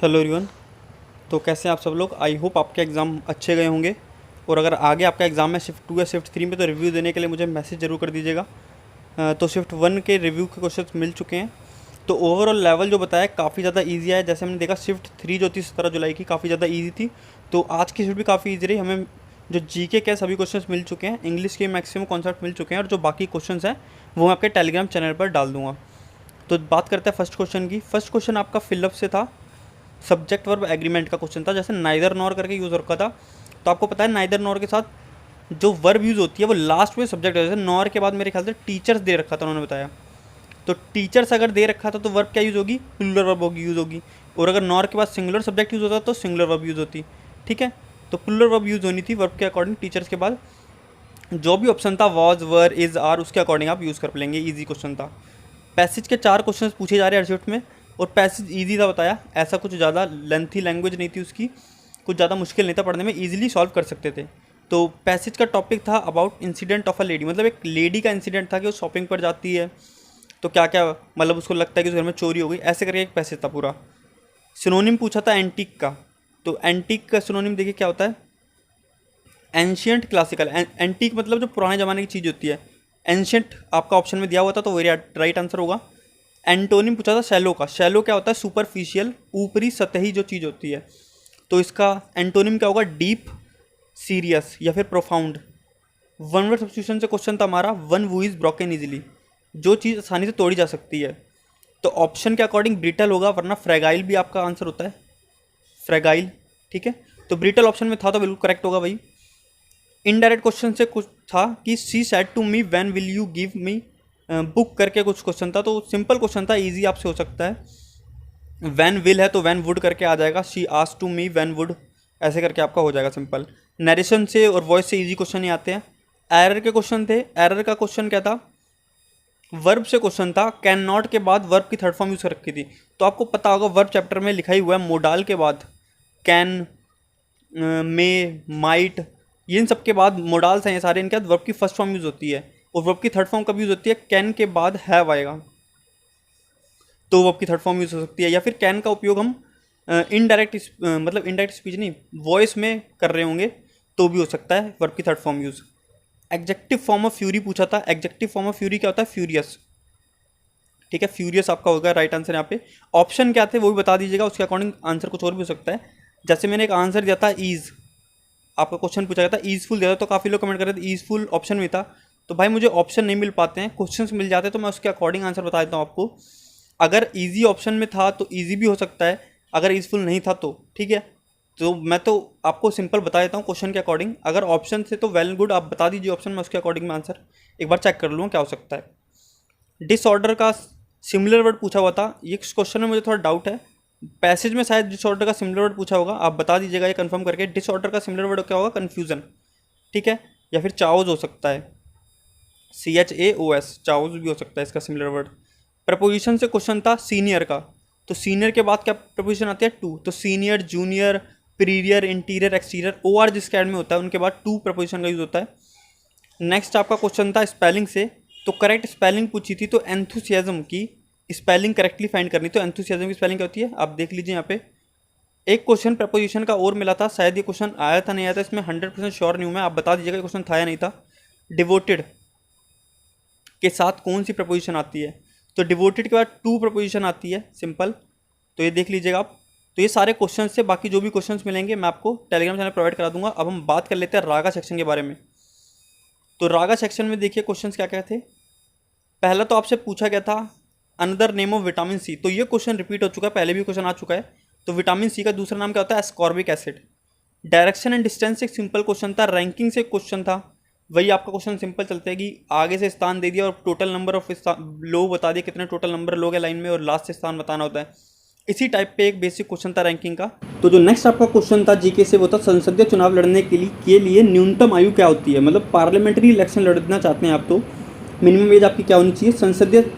Hello everyone. तो कैसे हैं आप सब लोग। आई होप आपके एग्ज़ाम अच्छे गए होंगे। और अगर आगे आपका एग्ज़ाम है शिफ्ट 2 या शिफ्ट 3 में, तो रिव्यू देने के लिए मुझे मैसेज ज़रूर कर दीजिएगा। तो शिफ्ट 1 के रिव्यू के क्वेश्चंस मिल चुके हैं। तो ओवरऑल लेवल जो बताया काफ़ी ज़्यादा इजी है। जैसे हमने देखा शिफ्ट 3 जो थी 17 जुलाई की, काफ़ी ज़्यादा ईजी थी। तो आज की शिफ्ट भी काफ़ी ईजी रही। हमें जो जीके के सभी क्वेश्चंस मिल चुके हैं, इंग्लिश के मैक्सिमम कॉन्सेप्ट मिल चुके हैं, और जो बाकी क्वेश्चंस हैं वो मैं आपके टेलीग्राम चैनल पर डाल दूँगा। तो बात करते हैं फर्स्ट क्वेश्चन की। फर्स्ट क्वेश्चन आपका फिलअप से था, सब्जेक्ट वर्ब एग्रीमेंट का क्वेश्चन था। जैसे नाइदर नॉर करके यूज़ रखा था, तो आपको पता है नाइदर नॉर के साथ जो वर्ब यूज़ होती है वो लास्ट में सब्जेक्ट है। जैसे नॉर के बाद मेरे ख्याल से टीचर्स दे रखा था उन्होंने बताया, तो टीचर्स अगर दे रखा था तो वर्ब क्या यूज़ होगी, प्लूरल वर्ब होगी यूज़ होगी। और अगर नॉर के बाद सिंगुलर सब्जेक्ट यूज़ होता तो सिंगुलर वर्ब यूज़ होती। ठीक है, तो प्लूरल वर्ब यूज़ होनी थी वर्ब के अकॉर्डिंग टीचर्स के बाद। जो भी ऑप्शन था वॉज वर इज़ आर, उसके अकॉर्डिंग आप यूज़ कर लेंगे। ईजी क्वेश्चन था। पैसेज के 4 क्वेश्चन पूछे जा रहे हैं अर्शिफ्ट में, और पैसेज ईजी था बताया। ऐसा कुछ ज़्यादा लेंथी लैंग्वेज नहीं थी उसकी, कुछ ज़्यादा मुश्किल नहीं था पढ़ने में, ईजिली सॉल्व कर सकते थे। तो पैसेज का टॉपिक था about incident of a lady, मतलब एक लेडी का इंसिडेंट था कि वो शॉपिंग पर जाती है तो क्या क्या, मतलब उसको लगता है कि उस घर में चोरी हो गई, ऐसे करके एक पैसेज था पूरा। सिनोनिम पूछा था एंटीक का, तो एंटीक का सिनोनिम देखिए क्या होता है, एंशियंट क्लासिकल। एंटीक मतलब जो पुराने ज़माने की चीज़ होती है। एंशियंट आपका ऑप्शन में दिया हुआ था, तो वही राइट आंसर होगा। एंटोनिम पूछा था शैलो का। शैलो क्या होता है, सुपरफिशियल, ऊपरी सतही जो चीज़ होती है। तो इसका एंटोनिम क्या होगा, डीप, सीरियस या फिर प्रोफाउंड। वन वर्ड सब्स्टिट्यूशन से क्वेश्चन था हमारा, one who is broken easily, जो चीज़ आसानी से तोड़ी जा सकती है। तो ऑप्शन के अकॉर्डिंग ब्रिटल होगा, वरना फ्रेगाइल भी आपका आंसर होता है, फ्रेगाइल। ठीक है, तो ब्रिटल ऑप्शन में था तो बिल्कुल करेक्ट होगा भाई। इनडायरेक्ट क्वेश्चन से कुछ था कि she said to me when will you give me book करके कुछ क्वेश्चन था। तो सिंपल क्वेश्चन था, इजी आपसे हो सकता है। व्हेन विल है तो व्हेन वुड करके आ जाएगा, she asked to me when would, ऐसे करके आपका हो जाएगा सिंपल। नरेशन से और वॉइस से इजी क्वेश्चन ही आते हैं। एरर के क्वेश्चन थे। एरर का क्वेश्चन क्या था, वर्ब से क्वेश्चन था। कैन नॉट के बाद वर्ब की थर्ड फॉर्म यूज़ कर रखी थी। तो आपको पता होगा वर्ब चैप्टर में लिखा ही हुआ है, मोडाल के बाद कैन, मे, माइट, इन सब के बाद मोडाल्स हैं ये सारे, इनके बाद वर्ब की फर्स्ट फॉर्म यूज़ होती है। और वर्ब की थर्ड फॉर्म कब यूज़ होती है, कैन के बाद हैव आएगा तो वर्ब की थर्ड फॉर्म यूज़ हो सकती है। या फिर कैन का उपयोग हम इनडायरेक्ट मतलब इनडायरेक्ट स्पीच नहीं, वॉइस में कर रहे होंगे तो भी हो सकता है वर्ब की third form use. Executive form of fury पूछा था। एग्जेक्टिव फॉर्म ऑफ फ्यूरी क्या होता है, फ्यूरियस। ठीक है, फ्यूरियस आपका होगा राइट आंसर यहाँ पे। ऑप्शन क्या थे वो भी बता दीजिएगा, उसके अकॉर्डिंग आंसर कुछ और भी हो सकता है। जैसे मैंने एक आंसर दिया था ईज, आपका क्वेश्चन पूछा गया था ईजफुल दिया था, तो काफ़ी लोग कमेंट कर रहे थे ईजफुल ऑप्शन में था। तो भाई मुझे ऑप्शन नहीं मिल पाते हैं, क्वेश्चंस मिल जाते हैं, तो मैं उसके अकॉर्डिंग आंसर बता देता हूँ आपको। अगर इजी ऑप्शन में था तो इजी भी हो सकता है, अगर ईजफुल नहीं था तो ठीक है। तो मैं तो आपको सिंपल बता देता हूँ क्वेश्चन के अकॉर्डिंग। अगर ऑप्शन से तो वेल गुड, आप बता दीजिए ऑप्शन में, उसके अकॉर्डिंग मैं आंसर एक बार चेक कर लूँगा क्या हो सकता है। डिसऑर्डर का सिमिलर वर्ड पूछा हुआ था, ये क्वेश्चन में मुझे थोड़ा डाउट है। पैसेज में शायद डिसऑर्डर का सिमिलर वर्ड पूछा होगा, आप बता दीजिएगा ये कंफर्म करके। डिसऑर्डर का सिमिलर वर्ड क्या होगा, कन्फ्यूज़न। ठीक है, या फिर चाओज हो सकता है, CHAOS, चाओज भी हो सकता है इसका सिमिलर वर्ड। प्रपोजिशन से क्वेश्चन था सीनियर का, तो सीनियर के बाद क्या प्रपोजिशन आती है, टू। तो senior, junior, prior, interior, exterior, OR जिसके एंड में होता है उनके बाद टू प्रपोजिशन का यूज़ होता है। नेक्स्ट आपका क्वेश्चन था स्पेलिंग से, तो करेक्ट स्पेलिंग पूछी थी, तो एंथुसियाज्म की स्पेलिंग करेक्टली फाइंड करनी। तो एंथुसियाज्म की स्पेलिंग क्या होती है, आप देख लीजिए यहाँ पे। एक क्वेश्चन प्रपोजिशन का और मिला था, शायद ये क्वेश्चन आया था नहीं आया था, इसमें 100% श्योर नहीं हूँ मैं, आप बता दीजिएगा ये क्वेश्चन था या नहीं था। डिवोटेड के साथ कौन सी प्रपोजिशन आती है, तो डिवोटेड के बाद टू प्रपोजिशन आती है सिंपल, तो ये देख लीजिएगा आप। तो ये सारे क्वेश्चन से बाकी जो भी क्वेश्चंस मिलेंगे मैं आपको टेलीग्राम चैनल प्रोवाइड करा दूंगा। अब हम बात कर लेते हैं रागा सेक्शन के बारे में। तो रागा सेक्शन में देखिए क्वेश्चंस क्या क्या थे। पहला तो आपसे पूछा गया था another name of vitamin C, तो ये क्वेश्चन रिपीट हो चुका है, पहले भी क्वेश्चन आ चुका है। तो विटामिन सी का दूसरा नाम क्या होता है, ascorbic acid. Direction and distance एक सिंपल क्वेश्चन था। रैंकिंग से क्वेश्चन था, वही आपका क्वेश्चन सिंपल चलता है कि आगे से स्थान दे दिया और टोटल नंबर ऑफ लोग बता दिए, कितने टोटल नंबर लोग हैं लाइन में, और लास्ट से स्थान बताना होता है। इसी टाइप पे एक बेसिक क्वेश्चन था रैंकिंग का। तो जो नेक्स्ट आपका क्वेश्चन था जीके से वो था संसदीय चुनाव लड़ने के लिए न्यूनतम आयु क्या होती है, मतलब पार्लियामेंट्री इलेक्शन लड़ना चाहते हैं आप तो मिनिमम एज आपकी क्या होनी चाहिए। संसदीय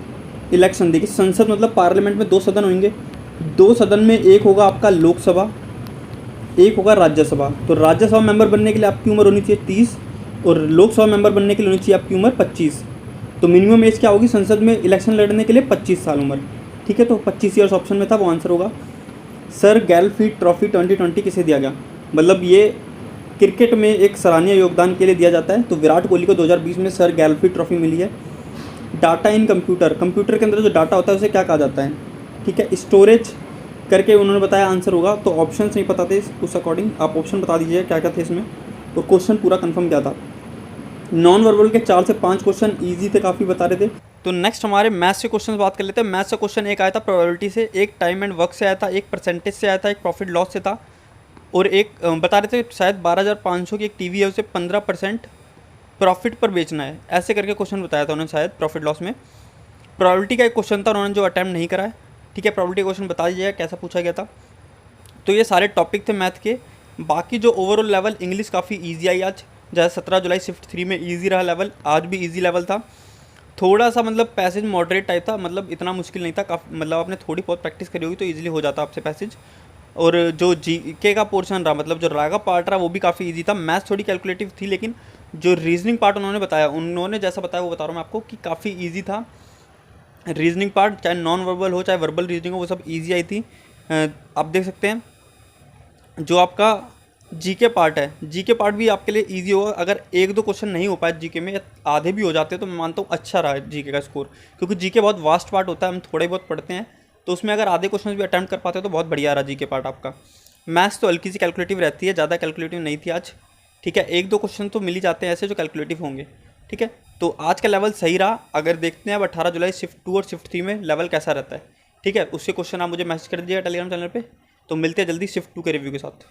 इलेक्शन, देखिए संसद मतलब पार्लियामेंट में 2 सदन होंगे, 2 सदन में एक होगा आपका लोकसभा, एक होगा राज्यसभा। तो राज्यसभा मेंबर बनने के लिए आपकी उम्र होनी चाहिए 30, और लोकसभा मेंबर बनने के लिए होनी चाहिए आपकी उम्र 25। तो मिनिमम एज क्या होगी संसद में इलेक्शन लड़ने के लिए, 25 साल उम्र। ठीक है, तो 25 ईयर्स ऑप्शन में था, वो आंसर होगा। सर गैलफील्ड ट्रॉफी 2020 किसे दिया गया? मतलब ये क्रिकेट में एक सराहनीय योगदान के लिए दिया जाता है। तो विराट कोहली को 2020 में सर गैलफील्ड ट्रॉफी मिली है। डाटा इन कंप्यूटर, कंप्यूटर के अंदर जो डाटा होता है उसे क्या कहा जाता है? ठीक है, स्टोरेज करके उन्होंने बताया आंसर होगा। तो ऑप्शंस नहीं पता थे, उस अकॉर्डिंग आप ऑप्शन बता दीजिए क्या क्या थे इसमें। और क्वेश्चन पूरा कंफर्म क्या था? नॉन वर्बल के 4 से 5 क्वेश्चन ईजी थे, काफ़ी बता रहे थे। तो नेक्स्ट हमारे मैथ्स के क्वेश्चन बात कर लेते हैं। मैथ्स का क्वेश्चन एक आया था प्रोबेबिलिटी से, एक टाइम एंड वर्क से आया था, एक परसेंटेज से आया था, एक प्रॉफिट लॉस से था, और एक बता रहे थे शायद 12,500 की एक टीवी है, उसे 15% प्रॉफिट पर बेचना है। ऐसे करके क्वेश्चन बताया था उन्होंने शायद प्रॉफिट लॉस में। प्रोबेबिलिटी का एक क्वेश्चन था, उन्होंने जो अटैम्प्ट नहीं करा है। ठीक है, प्रोबेबिलिटी क्वेश्चन बता दीजिएगा कैसा पूछा गया था। तो ये सारे टॉपिक थे मैथ के। बाकी जो ओवरऑल लेवल इंग्लिश काफ़ी ईजी आई आज, जैसे 17 जुलाई शिफ्ट 3 में ईजी रहा लेवल, आज भी ईजी लेवल था। थोड़ा सा मतलब पैसेज मॉडरेट टाइप था, मतलब इतना मुश्किल नहीं था, काफ़ी मतलब आपने थोड़ी बहुत प्रैक्टिस करी होगी तो ईजिली हो जाता आपसे पैसेज। और जो जीके का पोर्शन रहा, मतलब जो रागा पार्ट रहा, वो भी काफ़ी ईजी था। मैथ्स थोड़ी कैलकुलेटिव थी, लेकिन जो रीजनिंग पार्ट उन्होंने बताया, उन्होंने जैसा बताया वो बता रहा हूँ मैं आपको कि काफ़ी ईजी था। रीजनिंग पार्ट चाहे नॉन वर्बल हो चाहे वर्बल रीजनिंग हो, वो सब ईजी आई थी। आप देख सकते हैं जो आपका जीके पार्ट है, जीके पार्ट भी आपके लिए इजी होगा। अगर एक दो क्वेश्चन नहीं हो पाए जीके में, या आधे भी हो जाते हैं, तो मैं मानता हूँ अच्छा रहा है जीके का स्कोर, क्योंकि जीके बहुत वास्ट पार्ट होता है, हम थोड़े बहुत पढ़ते हैं, तो उसमें अगर आधे क्वेश्चन भी अटैम्प्ट कर पाते हो तो बहुत बढ़िया रहा जीके पार्ट आपका। मैथ्स तो हल्की सी कैलकुलेटिव रहती है, ज़्यादा कैलकुलेटिव नहीं थी आज। ठीक है, एक दो क्वेश्चन तो मिल ही जाते हैं ऐसे जो कैलकुलेटिव होंगे। ठीक है, तो आज का लेवल सही रहा। अगर देखते हैं अब 18 जुलाई शिफ्ट 2 और शिफ्ट 3 में लेवल कैसा रहता है। ठीक है, उससे क्वेश्चन आप मुझे मैसेज कर दीजिएगा टेलीग्राम चैनल पे। तो मिलते हैं जल्दी शिफ्ट 2 के रिव्यू के साथ।